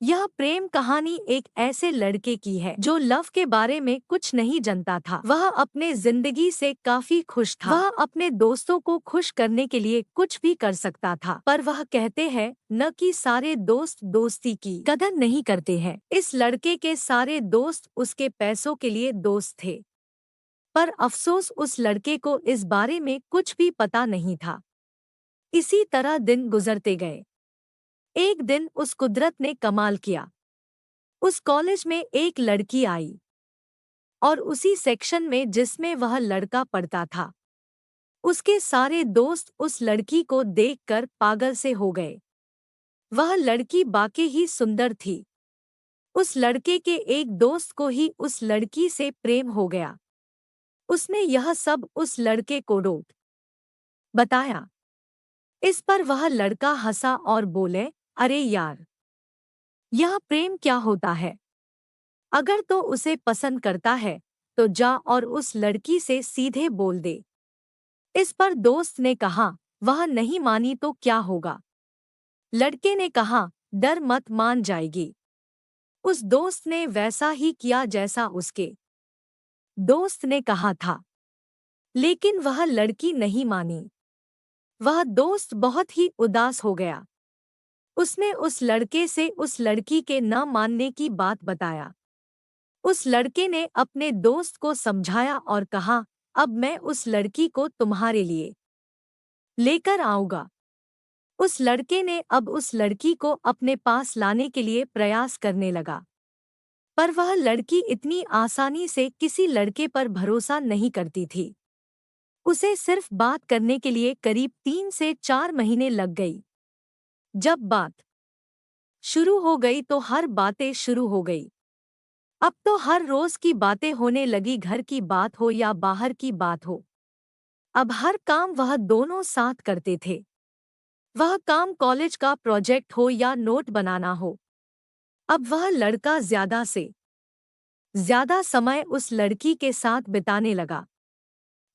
यह प्रेम कहानी एक ऐसे लड़के की है जो लव के बारे में कुछ नहीं जानता था। वह अपने जिंदगी से काफी खुश था। वह अपने दोस्तों को खुश करने के लिए कुछ भी कर सकता था, पर वह कहते हैं न कि सारे दोस्त दोस्ती की कदर नहीं करते हैं। इस लड़के के सारे दोस्त उसके पैसों के लिए दोस्त थे, पर अफसोस उस लड़के को इस बारे में कुछ भी पता नहीं था। इसी तरह दिन गुजरते गए। एक दिन उस कुदरत ने कमाल किया। उस कॉलेज में एक लड़की आई और उसी सेक्शन में जिसमें वह लड़का पढ़ता था, उसके सारे दोस्त उस लड़की को देखकर पागल से हो गए। वह लड़की वाकई ही सुंदर थी। उस लड़के के एक दोस्त को ही उस लड़की से प्रेम हो गया। उसने यह सब उस लड़के को रोक बताया। इस पर वह लड़का हंसा और बोले, अरे यार, यह प्रेम क्या होता है? अगर तो उसे पसंद करता है तो जा और उस लड़की से सीधे बोल दे। इस पर दोस्त ने कहा, वह नहीं मानी तो क्या होगा? लड़के ने कहा, डर मत, मान जाएगी। उस दोस्त ने वैसा ही किया जैसा उसके दोस्त ने कहा था, लेकिन वह लड़की नहीं मानी। वह दोस्त बहुत ही उदास हो गया। उसने उस लड़के से उस लड़की के न मानने की बात बताया। उस लड़के ने अपने दोस्त को समझाया और कहा, अब मैं उस लड़की को तुम्हारे लिए लेकर आऊंगा। उस लड़के ने अब उस लड़की को अपने पास लाने के लिए प्रयास करने लगा, पर वह लड़की इतनी आसानी से किसी लड़के पर भरोसा नहीं करती थी। उसे सिर्फ बात करने के लिए करीब 3 से 4 महीने लग गई। जब बात शुरू हो गई तो हर बातें शुरू हो गई। अब तो हर रोज की बातें होने लगी, घर की बात हो या बाहर की बात हो। अब हर काम वह दोनों साथ करते थे। वह काम कॉलेज का प्रोजेक्ट हो या नोट बनाना हो। अब वह लड़का ज्यादा से ज्यादा समय उस लड़की के साथ बिताने लगा।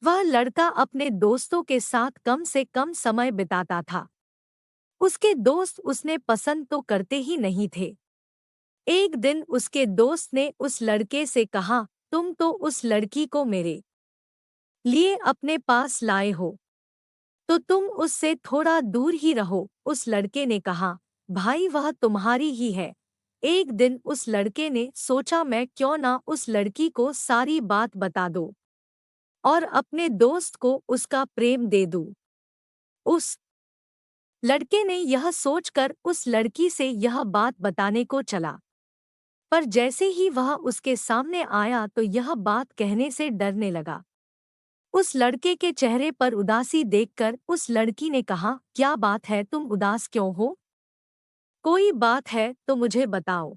वह लड़का अपने दोस्तों के साथ कम से कम समय बिताता था। उसके दोस्त उसने पसंद तो करते ही नहीं थे। एक दिन उसके दोस्त ने उस लड़के से कहा, तुम तो उस लड़की को मेरे लिए अपने पास लाए हो, तो तुम उससे थोड़ा दूर ही रहो। उस लड़के ने कहा, भाई वह तुम्हारी ही है। एक दिन उस लड़के ने सोचा, मैं क्यों ना उस लड़की को सारी बात बता दूं और अपने दोस्त को उसका प्रेम दे दूं। उस लड़के ने यह सोचकर उस लड़की से यह बात बताने को चला, पर जैसे ही वह उसके सामने आया तो यह बात कहने से डरने लगा। उस लड़के के चेहरे पर उदासी देखकर उस लड़की ने कहा, क्या बात है, तुम उदास क्यों हो? कोई बात है तो मुझे बताओ।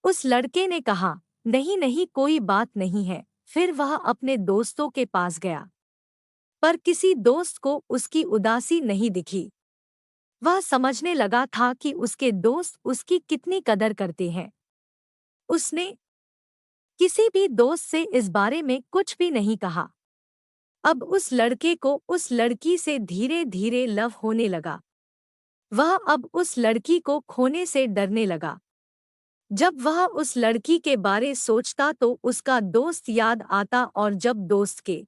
उस लड़के ने कहा, नहीं नहीं, कोई बात नहीं है। फिर वह अपने दोस्तों के पास गया, पर किसी दोस्त को उसकी उदासी नहीं दिखी। वह समझने लगा था कि उसके दोस्त उसकी कितनी कदर करते हैं। उसने किसी भी दोस्त से इस बारे में कुछ भी नहीं कहा। अब उस लड़के को उस लड़की से धीरे धीरे लव होने लगा। वह अब उस लड़की को खोने से डरने लगा। जब वह उस लड़की के बारे सोचता तो उसका दोस्त याद आता, और जब दोस्त के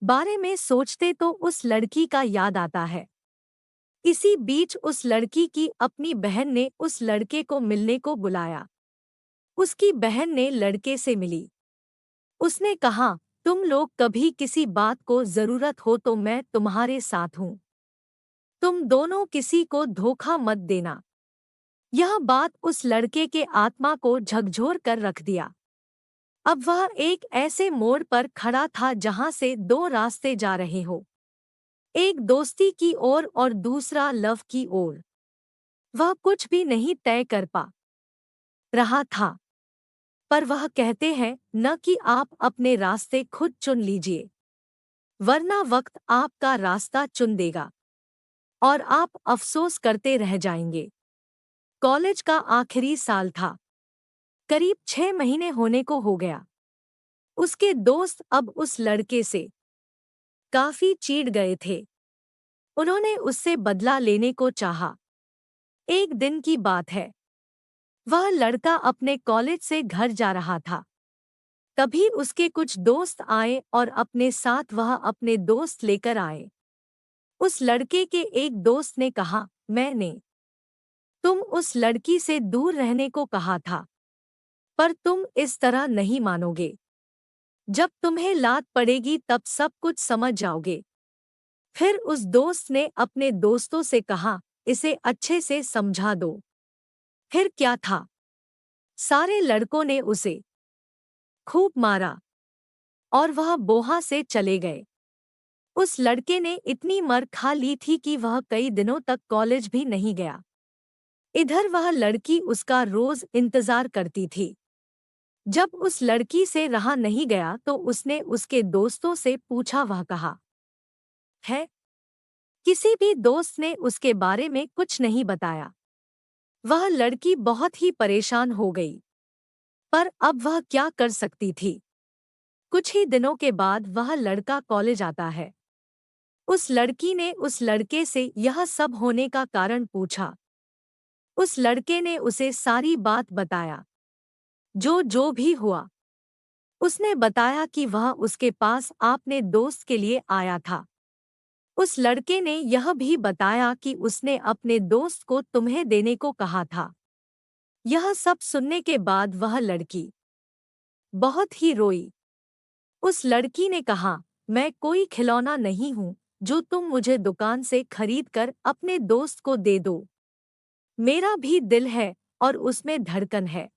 बारे में सोचते तो उस लड़की का याद आता है। इसी बीच उस लड़की की अपनी बहन ने उस लड़के को मिलने को बुलाया। उसकी बहन ने लड़के से मिली। उसने कहा, तुम लोग कभी किसी बात को जरूरत हो तो मैं तुम्हारे साथ हूँ। तुम दोनों किसी को धोखा मत देना। यह बात उस लड़के के आत्मा को झकझोर कर रख दिया। अब वह एक ऐसे मोड़ पर खड़ा था जहां से दो रास्ते जा रहे हो, एक दोस्ती की ओर और दूसरा लव की ओर। वह कुछ भी नहीं तय कर पा रहा था, पर वह कहते हैं न कि आप अपने रास्ते खुद चुन लीजिए, वरना वक्त आपका रास्ता चुन देगा और आप अफसोस करते रह जाएंगे। कॉलेज का आखिरी साल था। करीब 6 महीने होने को हो गया। उसके दोस्त अब उस लड़के से काफी चिढ़ गए थे। उन्होंने उससे बदला लेने को चाहा। एक दिन की बात है। वह लड़का अपने कॉलेज से घर जा रहा था। तभी उसके कुछ दोस्त आए और अपने साथ वह अपने दोस्त लेकर आए। उस लड़के के एक दोस्त ने कहा, मैंने तुम उस लड़की से दूर रहने को कहा था, पर तुम इस तरह नहीं मानोगे। जब तुम्हें लात पड़ेगी तब सब कुछ समझ जाओगे। फिर उस दोस्त ने अपने दोस्तों से कहा, इसे अच्छे से समझा दो। फिर क्या था, सारे लड़कों ने उसे खूब मारा और वह बोहा से चले गए। उस लड़के ने इतनी मर खा ली थी कि वह कई दिनों तक कॉलेज भी नहीं गया। इधर वह लड़की उसका रोज इंतजार करती थी। जब उस लड़की से रहा नहीं गया तो उसने उसके दोस्तों से पूछा, वह कहा है। किसी भी दोस्त ने उसके बारे में कुछ नहीं बताया। वह लड़की बहुत ही परेशान हो गई, पर अब वह क्या कर सकती थी। कुछ ही दिनों के बाद वह लड़का कॉलेज आता है। उस लड़की ने उस लड़के से यह सब होने का कारण पूछा। उस लड़के ने उसे सारी बात बताया, जो जो भी हुआ। उसने बताया कि वह उसके पास अपने दोस्त के लिए आया था। उस लड़के ने यह भी बताया कि उसने अपने दोस्त को तुम्हें देने को कहा था। यह सब सुनने के बाद वह लड़की बहुत ही रोई। उस लड़की ने कहा, मैं कोई खिलौना नहीं हूँ जो तुम मुझे दुकान से खरीद कर अपने दोस्त को दे दो। मेरा भी दिल है और उसमें धड़कन है।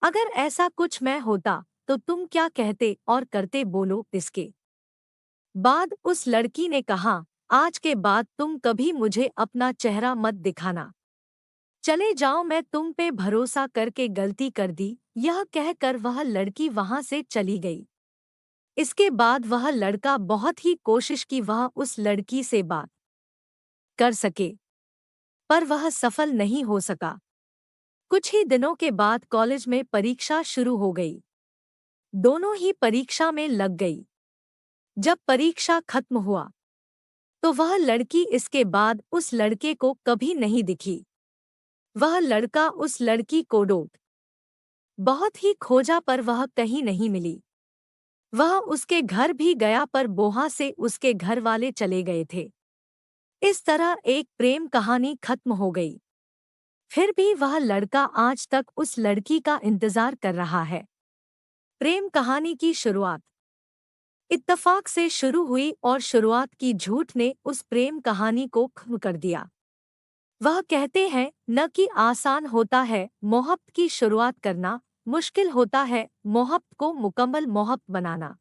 अगर ऐसा कुछ मैं होता तो तुम क्या कहते और करते, बोलो। इसके बाद उस लड़की ने कहा, आज के बाद तुम कभी मुझे अपना चेहरा मत दिखाना। चले जाओ, मैं तुम पे भरोसा करके गलती कर दी। यह कहकर वह लड़की वहां से चली गई। इसके बाद वह लड़का बहुत ही कोशिश की वह उस लड़की से बात कर सके, पर वह सफल नहीं हो सका। कुछ ही दिनों के बाद कॉलेज में परीक्षा शुरू हो गई। दोनों ही परीक्षा में लग गई। जब परीक्षा खत्म हुआ तो वह लड़की इसके बाद उस लड़के को कभी नहीं दिखी। वह लड़का उस लड़की को ढूंढ बहुत ही खोजा, पर वह कहीं नहीं मिली। वह उसके घर भी गया, पर बोहा से उसके घर वाले चले गए थे। इस तरह एक प्रेम कहानी खत्म हो गई। फिर भी वह लड़का आज तक उस लड़की का इंतजार कर रहा है। प्रेम कहानी की शुरुआत इत्तफाक से शुरू हुई और शुरुआत की झूठ ने उस प्रेम कहानी को खत्म कर दिया। वह कहते हैं, न कि आसान होता है मोहब्बत की शुरुआत करना, मुश्किल होता है मोहब्बत को मुकम्मल मोहब्बत बनाना।